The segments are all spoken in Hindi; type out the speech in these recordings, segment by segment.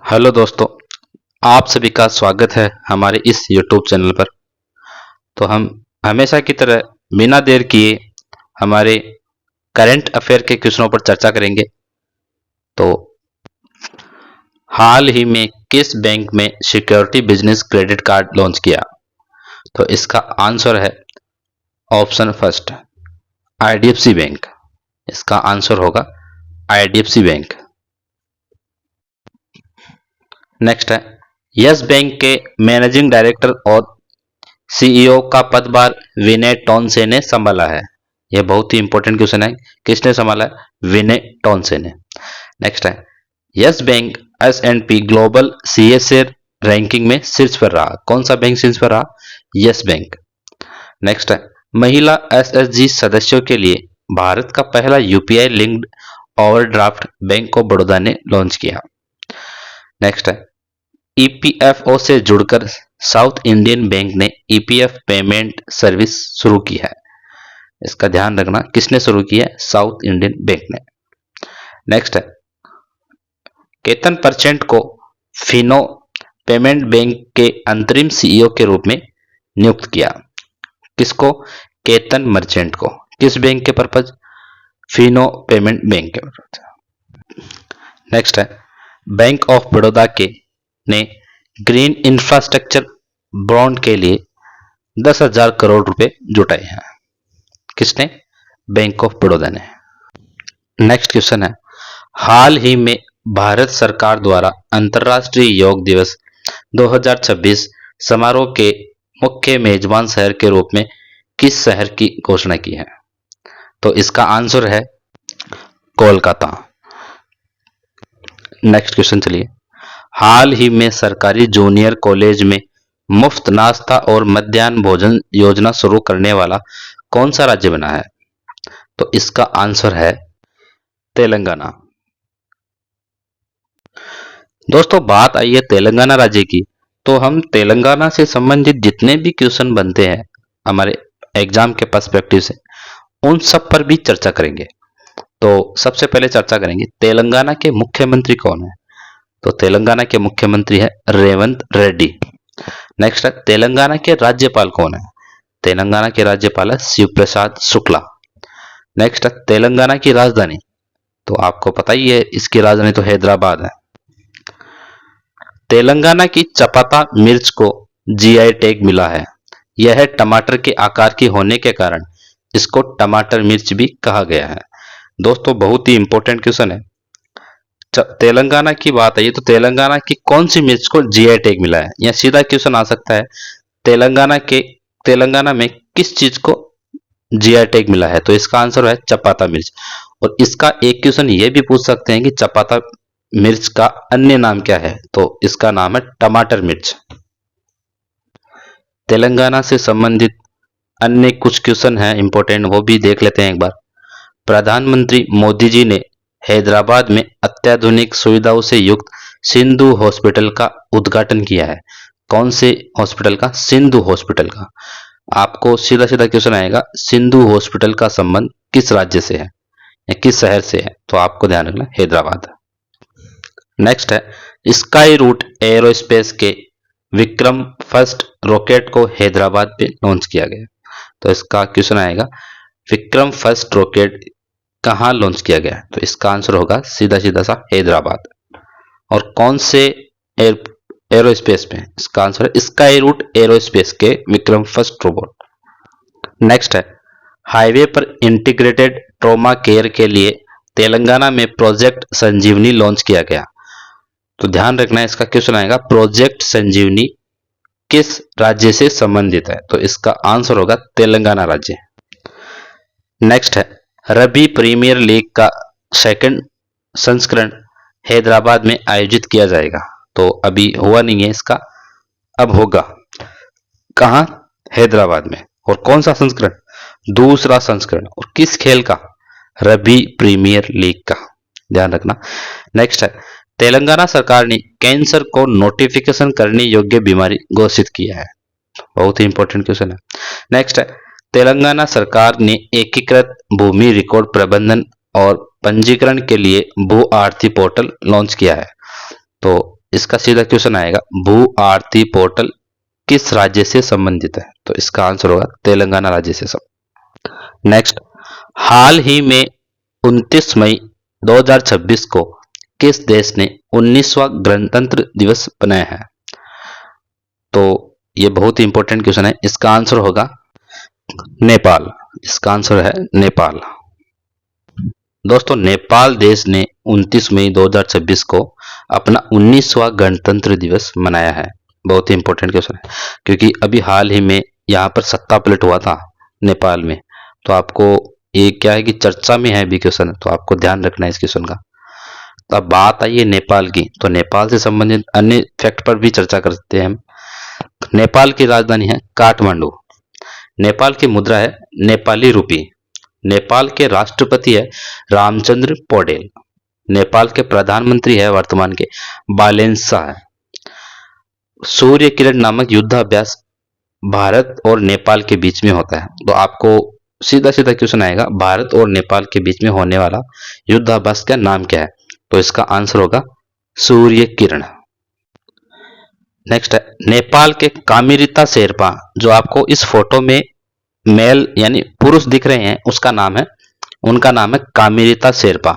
हेलो दोस्तों, आप सभी का स्वागत है हमारे इस YouTube चैनल पर। तो हम हमेशा की तरह बिना देर किए हमारे करंट अफेयर के क्वेश्चनों पर चर्चा करेंगे। तो हाल ही में किस बैंक में security business credit card launch किया? तो इसका आंसर है ऑप्शन फर्स्ट, IDFC बैंक। इसका आंसर होगा IDFC बैंक। नेक्स्ट है, यस बैंक के मैनेजिंग डायरेक्टर और सीईओ का पदभार विनय टॉन्से ने संभाला है। यह बहुत ही इंपॉर्टेंट क्वेश्चन है। किसने संभाला है? विनय टॉन्से ने। नेक्स्ट है, yes bank S&P global CSA ranking में शीर्ष पर रहा। कौन सा बैंक शीर्ष पर रहा? Yes bank. नेक्स्ट है, महिला SSG सदस्यों के लिए भारत का पहला UPI linked overdraft bank of Baroda ने लॉन्च किया। नेक्स्ट है, EPFO से जुड़कर साउथ इंडियन बैंक ने EPF पेमेंट सर्विस शुरू की है। इसका ध्यान रखना, किसने शुरू की है? साउथ इंडियन बैंक ने। नेक्स्ट है, केतन परसेंट को फिनो पेमेंट बैंक के अंतरिम CEO के रूप में नियुक्त किया। किसको? केतन मर्चेंट को। किस बैंक के पर्पज? फिनो पेमेंट बैंक के पर्पज। नेक्स्ट है, बैंक ऑफ बड़ौदा के ने ग्रीन इंफ्रास्ट्रक्चर बॉन्ड के लिए 10,000 करोड़ रुपए जुटाए हैं। किसने? बैंक ऑफ बड़ौदा ने। नेक्स्ट क्वेश्चन है, हाल ही में भारत सरकार द्वारा अंतर्राष्ट्रीय योग दिवस 2026 समारोह के मुख्य मेजबान शहर के रूप में किस शहर की घोषणा की है? तो इसका आंसर है कोलकाता। नेक्स्ट क्वेश्चन चलिए, हाल ही में सरकारी जूनियर कॉलेज में मुफ्त नाश्ता और मध्याह्न भोजन योजना शुरू करने वाला कौन सा राज्य बना है? तो इसका आंसर है तेलंगाना। दोस्तों, बात आई है तेलंगाना राज्य की, तो हम तेलंगाना से संबंधित जितने भी क्वेश्चन बनते हैं हमारे एग्जाम के पर्सपेक्टिव से, उन सब पर भी चर्चा करेंगे। तो सबसे पहले चर्चा करेंगे तेलंगाना के मुख्यमंत्री कौन है। तो तेलंगाना के मुख्यमंत्री है रेवंत रेड्डी। नेक्स्ट है, तेलंगाना के राज्यपाल कौन है? तेलंगाना के राज्यपाल है शिव प्रसाद शुक्ला। नेक्स्ट है, तेलंगाना की राजधानी, तो आपको पता ही है इसकी राजधानी तो हैदराबाद है। तेलंगाना की चपाता मिर्च को GI टैग मिला है। यह टमाटर के आकार की होने के कारण इसको टमाटर मिर्च भी कहा गया है। दोस्तों, बहुत ही इंपॉर्टेंट क्वेश्चन है। तेलंगाना की बात आई तो तेलंगाना की कौन सी मिर्च को GI टैग मिला है? या सीधा क्वेश्चन आ सकता है, तेलंगाना में किस चीज को GI टैग मिला है? तो इसका आंसर है चपाता मिर्च। और इसका एक क्वेश्चन ये भी पूछ सकते हैं कि चपाता मिर्च का अन्य नाम क्या है? तो इसका नाम है टमाटर मिर्च। तेलंगाना से संबंधित अन्य कुछ क्वेश्चन है इंपॉर्टेंट, वो भी देख लेते हैं एक बार। प्रधानमंत्री मोदी जी ने हैदराबाद में अत्याधुनिक सुविधाओं से युक्त सिंधु हॉस्पिटल का उद्घाटन किया है। कौन से हॉस्पिटल का? सिंधु हॉस्पिटल का। आपको सीधा सीधा क्वेश्चन आएगा, सिंधु हॉस्पिटल का संबंध किस राज्य से है या किस शहर से है? तो आपको ध्यान रखना हैदराबाद। नेक्स्ट है, स्काई रूट एरोस्पेस के विक्रम फर्स्ट रॉकेट को हैदराबाद पे लॉन्च किया गया। तो इसका क्वेश्चन आएगा, विक्रम फर्स्ट रॉकेट कहाँ लॉन्च किया गया? तो इसका आंसर होगा सीधा सीधा सा हैदराबाद। और कौन से एरोस्पेस में? इसका आंसर है स्काई रूट एरोस्पेस के विक्रम फर्स्ट रोबोट। नेक्स्ट है, हाईवे पर इंटीग्रेटेड ट्रॉमा केयर के लिए तेलंगाना में प्रोजेक्ट संजीवनी लॉन्च किया गया। तो ध्यान रखना है, इसका क्वेश्चन आएगा प्रोजेक्ट संजीवनी किस राज्य से संबंधित है? तो इसका आंसर होगा तेलंगाना राज्य। नेक्स्ट है, रबी प्रीमियर लीग का सेकंड संस्करण हैदराबाद में आयोजित किया जाएगा। तो अभी हुआ नहीं है इसका, अब होगा। कहां? हैदराबाद में। और कौन सा संस्करण? दूसरा संस्करण। और किस खेल का? रबी प्रीमियर लीग का। ध्यान रखना। नेक्स्ट है, तेलंगाना सरकार ने कैंसर को नोटिफिकेशन करने योग्य बीमारी घोषित किया है। बहुत ही इंपॉर्टेंट क्वेश्चन है। नेक्स्ट है, तेलंगाना सरकार ने एकीकृत भूमि रिकॉर्ड प्रबंधन और पंजीकरण के लिए भू आरती पोर्टल लॉन्च किया है। तो इसका सीधा क्वेश्चन आएगा, भू आरती पोर्टल किस राज्य से संबंधित है? तो इसका आंसर होगा तेलंगाना राज्य से संबंधित। नेक्स्ट, हाल ही में 29 मई 2026 को किस देश ने 19वां गणतंत्र दिवस मनाया है? तो ये बहुत ही इंपॉर्टेंट क्वेश्चन है। इसका आंसर होगा नेपाल। इसका आंसर है नेपाल। दोस्तों, नेपाल देश ने 29 मई 2026 को अपना 19वां गणतंत्र दिवस मनाया है। बहुत ही इंपॉर्टेंट क्वेश्चन है, क्योंकि अभी हाल ही में यहाँ पर सत्ता पलट हुआ था नेपाल में। तो आपको ये क्या है कि चर्चा में है अभी क्वेश्चन, तो आपको ध्यान रखना है इस क्वेश्चन का। तो अब बात आई है नेपाल की, तो नेपाल से संबंधित अन्य फैक्ट पर भी चर्चा करते हैं हम। नेपाल की राजधानी है काठमांडू। नेपाल की मुद्रा है नेपाली रूपी। नेपाल के राष्ट्रपति है रामचंद्र पौडेल। नेपाल के प्रधानमंत्री है वर्तमान के बालेंसा है। सूर्य किरण नामक युद्धाभ्यास भारत और नेपाल के बीच में होता है। तो आपको सीधा सीधा क्वेश्चन आएगा, भारत और नेपाल के बीच में होने वाला युद्धाभ्यास का नाम क्या है? तो इसका आंसर होगा सूर्य किरण। नेक्स्ट है, नेपाल के कामिरिता शेरपा, जो आपको इस फोटो में मेल यानी पुरुष दिख रहे हैं, उनका नाम है कामिरिता शेरपा।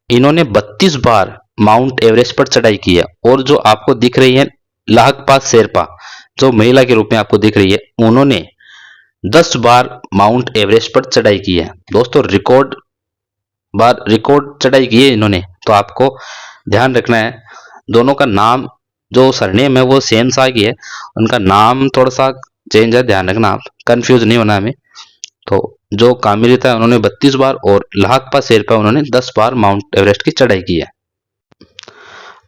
इन्होंने 32 बार माउंट एवरेस्ट पर चढ़ाई की है। और जो आपको दिख रही है लाहकपा शेरपा, जो महिला के रूप में आपको दिख रही है, उन्होंने 10 बार माउंट एवरेस्ट पर चढ़ाई की है। दोस्तों, रिकॉर्ड चढ़ाई की है इन्होंने। तो आपको ध्यान रखना है, दोनों का नाम जो सरनेम है वो सेम सा ही है, उनका नाम थोड़ा सा चेंज है, ध्यान रखना, आप कंफ्यूज नहीं होना हमें। तो जो कामिरिता है उन्होंने 32 बार और लाहकपा शेरपा उन्होंने 10 बार माउंट एवरेस्ट की चढ़ाई की है।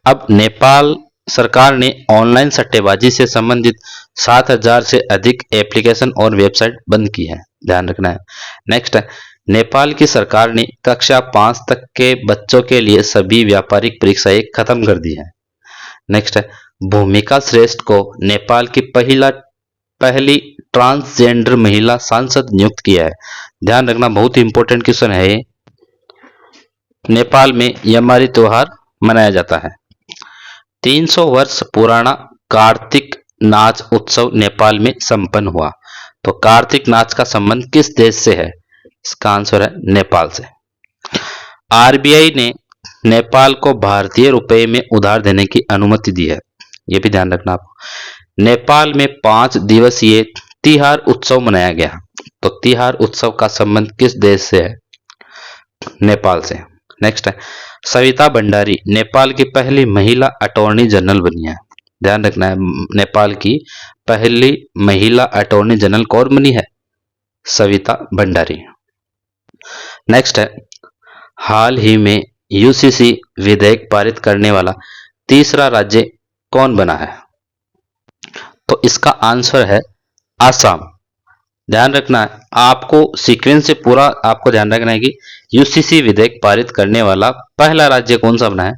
अब नेपाल सरकार ने ऑनलाइन सट्टेबाजी से संबंधित 7,000 से अधिक एप्लीकेशन और वेबसाइट बंद की है, ध्यान रखना है। नेक्स्ट है, नेपाल की सरकार ने कक्षा 5 तक के बच्चों के लिए सभी व्यापारिक परीक्षाएं खत्म कर दी है। नेक्स्ट है, भूमिका श्रेष्ठ को नेपाल की पहली ट्रांसजेंडर महिला सांसद नियुक्त किया है। ध्यान रखना, बहुत ही इंपॉर्टेंट क्वेश्चन है ये। नेपाल में यमारी त्योहार मनाया जाता है। 300 वर्ष पुराना कार्तिक नाच उत्सव नेपाल में संपन्न हुआ। तो कार्तिक नाच का संबंध किस देश से है? इसका आंसर है नेपाल से। आरबीआई ने नेपाल को भारतीय रुपए में उधार देने की अनुमति दी है, ये भी ध्यान रखना आपको। नेपाल में 5 दिवसीय तिहार उत्सव मनाया गया। तो तिहार उत्सव का संबंध किस देश से है? नेपाल से। नेक्स्ट है, सविता भंडारी नेपाल की पहली महिला अटॉर्नी जनरल बनी है। ध्यान रखना है, नेपाल की पहली महिला अटॉर्नी जनरल कौन बनी है? सविता भंडारी। नेक्स्ट है, हाल ही में यूसीसी विधेयक पारित करने वाला तीसरा राज्य कौन बना है? तो इसका आंसर है आसाम। ध्यान रखना है, आपको सीक्वेंस से पूरा आपको ध्यान रखना है कि यूसीसी विधेयक पारित करने वाला पहला राज्य कौन सा बना है?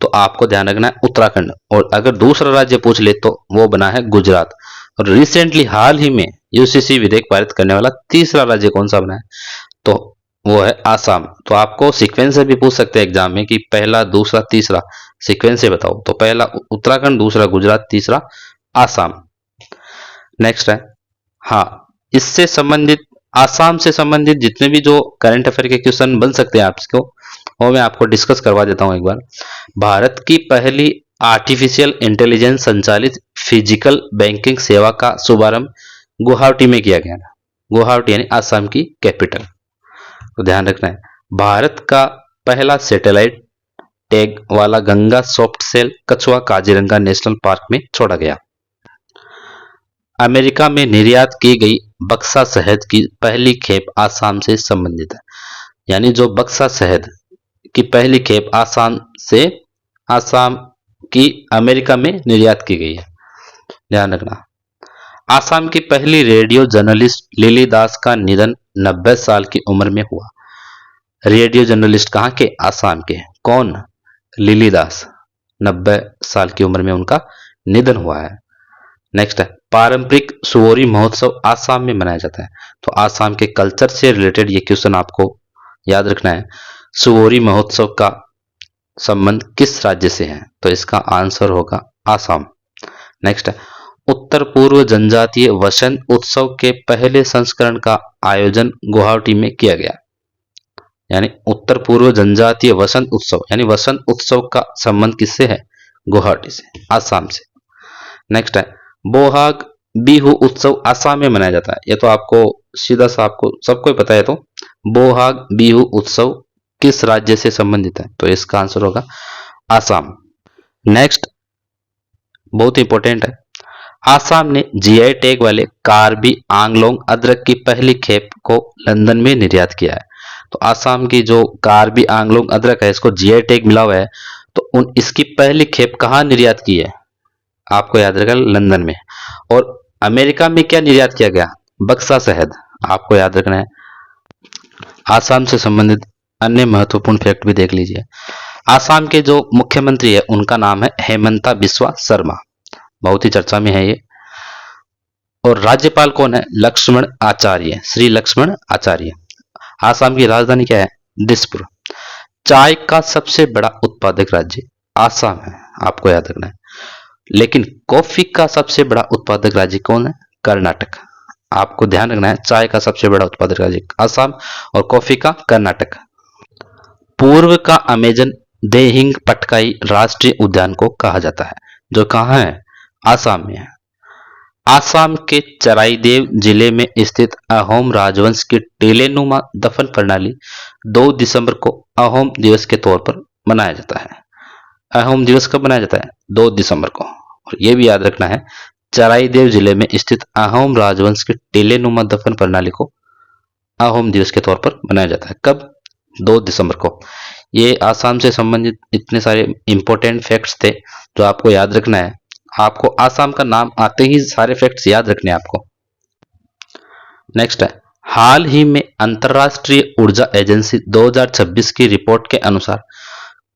तो आपको ध्यान रखना है उत्तराखंड। और अगर दूसरा राज्य पूछ ले तो वो बना है गुजरात। और रिसेंटली हाल ही में यूसीसी विधेयक पारित करने वाला तीसरा राज्य कौन सा बना है? तो वो है आसाम। तो आपको सीक्वेंस से भी पूछ सकते हैं एग्जाम में कि पहला, दूसरा, तीसरा सीक्वेंस से बताओ। तो पहला उत्तराखंड, दूसरा गुजरात, तीसरा आसाम। नेक्स्ट है, हाँ, इससे संबंधित आसाम से संबंधित जितने भी जो करंट अफेयर के क्वेश्चन बन सकते हैं आपको, वो मैं आपको डिस्कस करवा देता हूं एक बार। भारत की पहली आर्टिफिशियल इंटेलिजेंस संचालित फिजिकल बैंकिंग सेवा का शुभारंभ गुवाहाटी में किया गया। गुवाहाटी यानी आसाम की कैपिटल। तो ध्यान रखना है, भारत का पहला सैटेलाइट टैग वाला गंगा सॉफ्ट सेल कछुआ काजीरंगा नेशनल पार्क में छोड़ा गया। अमेरिका में निर्यात की गई बक्सा शहद की पहली खेप आसाम से संबंधित है। यानी जो बक्सा शहद की पहली खेप आसाम की अमेरिका में निर्यात की गई है, ध्यान रखना। आसाम की पहली रेडियो जर्नलिस्ट लिली दास का निधन 90 साल की उम्र में हुआ। रेडियो जर्नलिस्ट कहाँ के? आसाम के। कौन? लिली दास। 90 साल की उम्र में उनका निधन हुआ है। नेक्स्ट है, पारंपरिक सुवोरी महोत्सव आसाम में मनाया जाता है। तो आसाम के कल्चर से रिलेटेड ये क्वेश्चन आपको याद रखना है। सुवोरी महोत्सव का संबंध किस राज्य से है? तो तो इसका आंसर होगा आसाम। नेक्स्ट है, उत्तर पूर्व जनजातीय वसंत उत्सव के पहले संस्करण का आयोजन गुवाहाटी में किया गया। यानी उत्तर पूर्व जनजातीय वसंत उत्सव, यानी वसंत उत्सव का संबंध किससे है? गुवाहाटी से, आसाम से। नेक्स्ट है, बोहाग बिहू उत्सव आसाम में मनाया जाता है। ये तो आपको सीधा सा आपको सबको ही पता है। तो बोहाग बिहू उत्सव किस राज्य से संबंधित है? तो इसका आंसर होगा आसाम। नेक्स्ट बहुत इंपॉर्टेंट है, आसाम ने जीआई टैग वाले कार्बी आंगलोंग अदरक की पहली खेप को लंदन में निर्यात किया है। तो आसाम की जो कार्बी आंगलोंग अदरक है, इसको जीआई टैग मिला हुआ है। तो इसकी पहली खेप कहाँ निर्यात की है? आपको याद रखना, लंदन में। और अमेरिका में क्या निर्यात किया गया? बक्सा शहद, आपको याद रखना है। आसाम से संबंधित अन्य महत्वपूर्ण फैक्ट भी देख लीजिए। आसाम के जो मुख्यमंत्री है उनका नाम है हेमंता बिस्वा शर्मा, बहुत ही चर्चा में है ये। और राज्यपाल कौन है? लक्ष्मण आचार्य, श्री लक्ष्मण आचार्य। आसाम की राजधानी क्या है? दिसपुर। चाय का सबसे बड़ा उत्पादक राज्य आसाम है, आपको याद रखना है। लेकिन कॉफी का सबसे बड़ा उत्पादक राज्य कौन है? कर्नाटक। आपको ध्यान रखना है, चाय का सबसे बड़ा उत्पादक राज्य आसाम और कॉफी का कर्नाटक। पूर्व का अमेजन देहिंग पटकाई राष्ट्रीय उद्यान को कहा जाता है, जो कहाँ है? आसाम में है। आसाम के चराईदेव जिले में स्थित अहोम राजवंश की टेलेनुमा दफन प्रणाली 2 दिसंबर को अहोम दिवस के तौर पर मनाया जाता है। अहोम दिवस कब मनाया जाता है? 2 दिसंबर को। और यह भी याद रखना है, चराईदेव जिले में स्थित अहोम राजवंश की टेलेनुमा दफन प्रणाली को अहोम दिवस के तौर पर मनाया जाता है। कब? 2 दिसंबर को। ये आसाम से संबंधित इतने सारे इंपॉर्टेंट फैक्ट्स थे जो आपको याद रखना है। आपको आसाम का नाम आते ही सारे फैक्ट्स याद रखने हैं आपको। नेक्स्ट है, हाल ही में अंतरराष्ट्रीय ऊर्जा एजेंसी 2026 की रिपोर्ट के अनुसार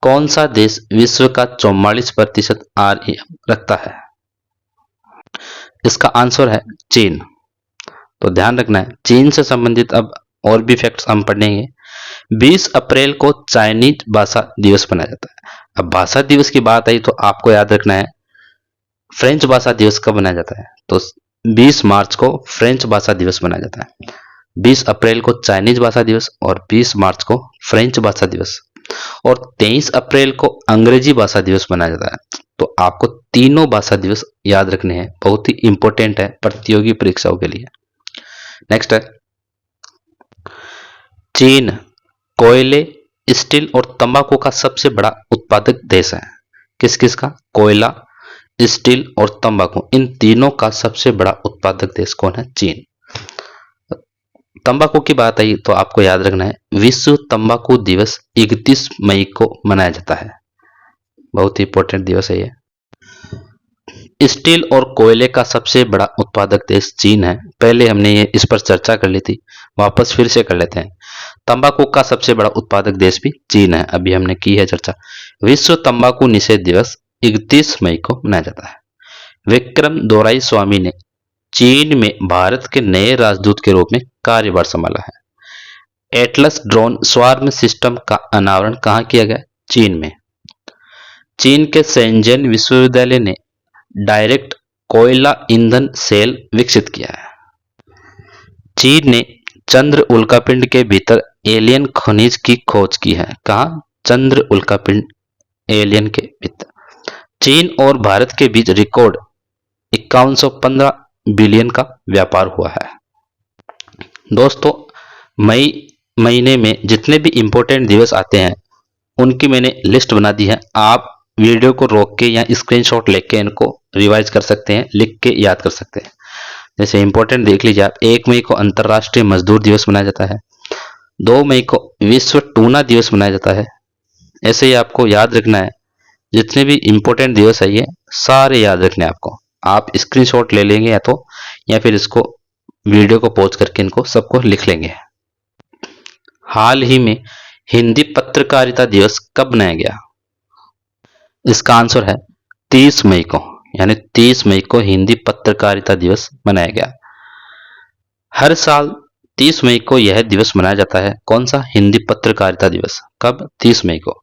कौन सा देश विश्व का 44% REM रखता है? इसका आंसर है चीन। तो ध्यान रखना है, चीन से संबंधित अब और भी फैक्ट्स हम पढ़ेंगे। 20 अप्रैल को चाइनीज भाषा दिवस मनाया जाता है। अब भाषा दिवस की बात आई तो आपको याद रखना है, फ्रेंच भाषा दिवस कब मनाया जाता है? तो 20 मार्च को फ्रेंच भाषा दिवस मनाया जाता है। 20 अप्रैल को चाइनीज भाषा दिवस और 20 मार्च को फ्रेंच भाषा दिवस और 23 अप्रैल को अंग्रेजी भाषा दिवस मनाया जाता है। तो आपको तीनों भाषा दिवस याद रखने हैं, बहुत ही इंपॉर्टेंट है प्रतियोगी परीक्षाओं के लिए। नेक्स्ट है, चीन कोयले, स्टील और तंबाकू का सबसे बड़ा उत्पादक देश है। किस किस का? कोयला, स्टील और तंबाकू, इन तीनों का सबसे बड़ा उत्पादक देश कौन है? चीन। तंबाकू की बात आई तो आपको याद रखना है, विश्व तंबाकू दिवस 31 मई को मनाया जाता है। बहुत ही इंपॉर्टेंट दिवस है ये। स्टील और कोयले का सबसे बड़ा उत्पादक देश चीन है। पहले हमने ये इस पर चर्चा कर ली थी, वापस फिर से कर लेते हैं। तंबाकू का सबसे बड़ा उत्पादक देश भी चीन है, अभी हमने की है चर्चा। विश्व तंबाकू निषेध दिवस 31 मई को मनाया जाता है। विक्रम दोराई स्वामी ने चीन में भारत के नए राजदूत के रूप में कार्यभार संभाला है। एटलस ड्रोन स्वार्म सिस्टम का अनावरण कहाँ किया गया? चीन में। चीन के शेंजन विश्वविद्यालय ने डायरेक्ट कोयला ईंधन सेल विकसित किया है। चीन ने चंद्र उल्कापिंड के भीतर एलियन खनिज की खोज की है। कहाँ? चंद्र उल्कापिंड एलियन के भीतर। चीन और भारत के बीच रिकॉर्ड 5115 बिलियन का व्यापार हुआ है। दोस्तों, मई महीने में जितने भी इंपॉर्टेंट दिवस आते हैं उनकी मैंने लिस्ट बना दी है। आप वीडियो को रोक के या स्क्रीनशॉट लेके इनको रिवाइज कर सकते हैं, लिख के याद कर सकते हैं। जैसे इंपॉर्टेंट देख लीजिए आप, 1 मई को अंतर्राष्ट्रीय मजदूर दिवस मनाया जाता है। 2 मई को विश्व टूना दिवस मनाया जाता है। ऐसे ही आपको याद रखना है, जितने भी इंपॉर्टेंट दिवस है ये सारे याद रखने आपको। आप स्क्रीनशॉट ले लेंगे या फिर इसको वीडियो को पॉज करके इनको सबको लिख लेंगे। हाल ही में हिंदी पत्रकारिता दिवस कब मनाया गया? इसका आंसर है 30 मई को, यानी 30 मई को हिंदी पत्रकारिता दिवस मनाया गया। हर साल 30 मई को यह दिवस मनाया जाता है। कौन सा? हिंदी पत्रकारिता दिवस। कब? 30 मई को।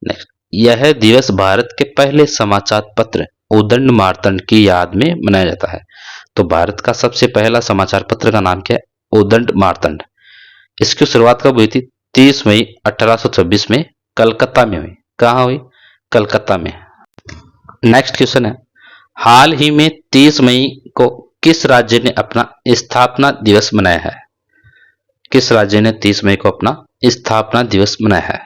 नेक्स्ट, यह दिवस भारत के पहले समाचार पत्र उदंड मार्तंड की याद में मनाया जाता है। तो भारत का सबसे पहला समाचार पत्र का नाम क्या है? उदंड मार्तंड। इसकी शुरुआत कब हुई थी? 30 मई 1826 में कलकत्ता में हुई। कहाँ हुई? कलकत्ता में। नेक्स्ट क्वेश्चन है, हाल ही में 30 मई को किस राज्य ने अपना स्थापना दिवस मनाया है? किस राज्य ने 30 मई को अपना स्थापना दिवस मनाया है?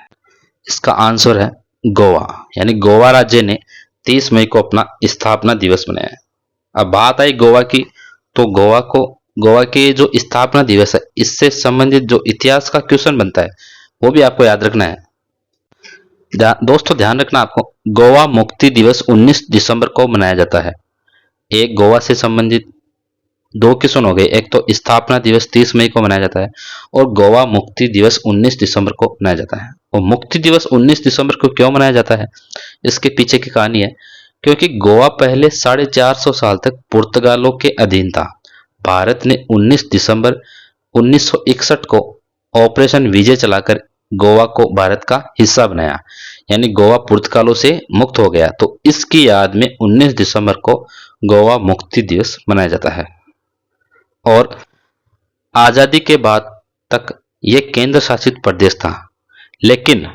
इसका आंसर है गोवा, यानी गोवा राज्य ने 30 मई को अपना स्थापना दिवस मनाया है। अब बात आई गोवा की, तो गोवा के जो स्थापना दिवस है, इससे संबंधित जो इतिहास का क्वेश्चन बनता है वो भी आपको याद रखना है। दोस्तों ध्यान रखना आपको, गोवा मुक्ति दिवस 19 दिसंबर को मनाया जाता है। एक गोवा से संबंधित दो क्वेश्चन हो गए, एक तो स्थापना दिवस 30 मई को मनाया जाता है और गोवा मुक्ति दिवस 19 दिसंबर को मनाया जाता है। और मुक्ति दिवस 19 दिसंबर को क्यों मनाया जाता है, इसके पीछे की कहानी है, क्योंकि गोवा पहले 450 साल तक पुर्तगालों के अधीन था। भारत ने 19 दिसंबर 1961 को ऑपरेशन विजय चलाकर गोवा को भारत का हिस्सा बनाया, यानी गोवा पुर्तगालों से मुक्त हो गया। तो इसकी याद में 19 दिसंबर को गोवा मुक्ति दिवस मनाया जाता है। और आजादी के बाद तक यह केंद्र शासित प्रदेश था, लेकिन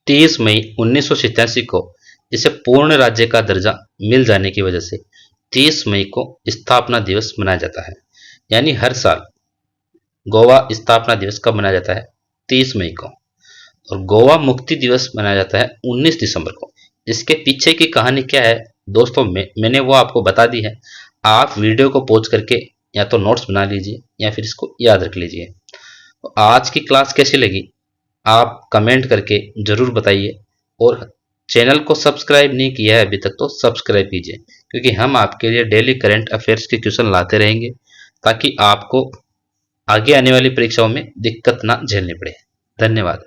30 मई 1987 को इसे पूर्ण राज्य का दर्जा मिल जाने की वजह से 30 मई को स्थापना दिवस मनाया जाता है। यानी हर साल गोवा स्थापना दिवस कब मनाया जाता है? 30 मई को। और गोवा मुक्ति दिवस मनाया जाता है 19 दिसंबर को। इसके पीछे की कहानी क्या है दोस्तों, मैंने वो आपको बता दी है। आप वीडियो को पॉज करके या तो नोट्स बना लीजिए या फिर इसको याद रख लीजिए। तो आज की क्लास कैसी लगी आप कमेंट करके ज़रूर बताइए, और चैनल को सब्सक्राइब नहीं किया है अभी तक तो सब्सक्राइब कीजिए, क्योंकि हम आपके लिए डेली करंट अफेयर्स के क्वेश्चन लाते रहेंगे ताकि आपको आगे आने वाली परीक्षाओं में दिक्कत ना झेलनी पड़े। धन्यवाद।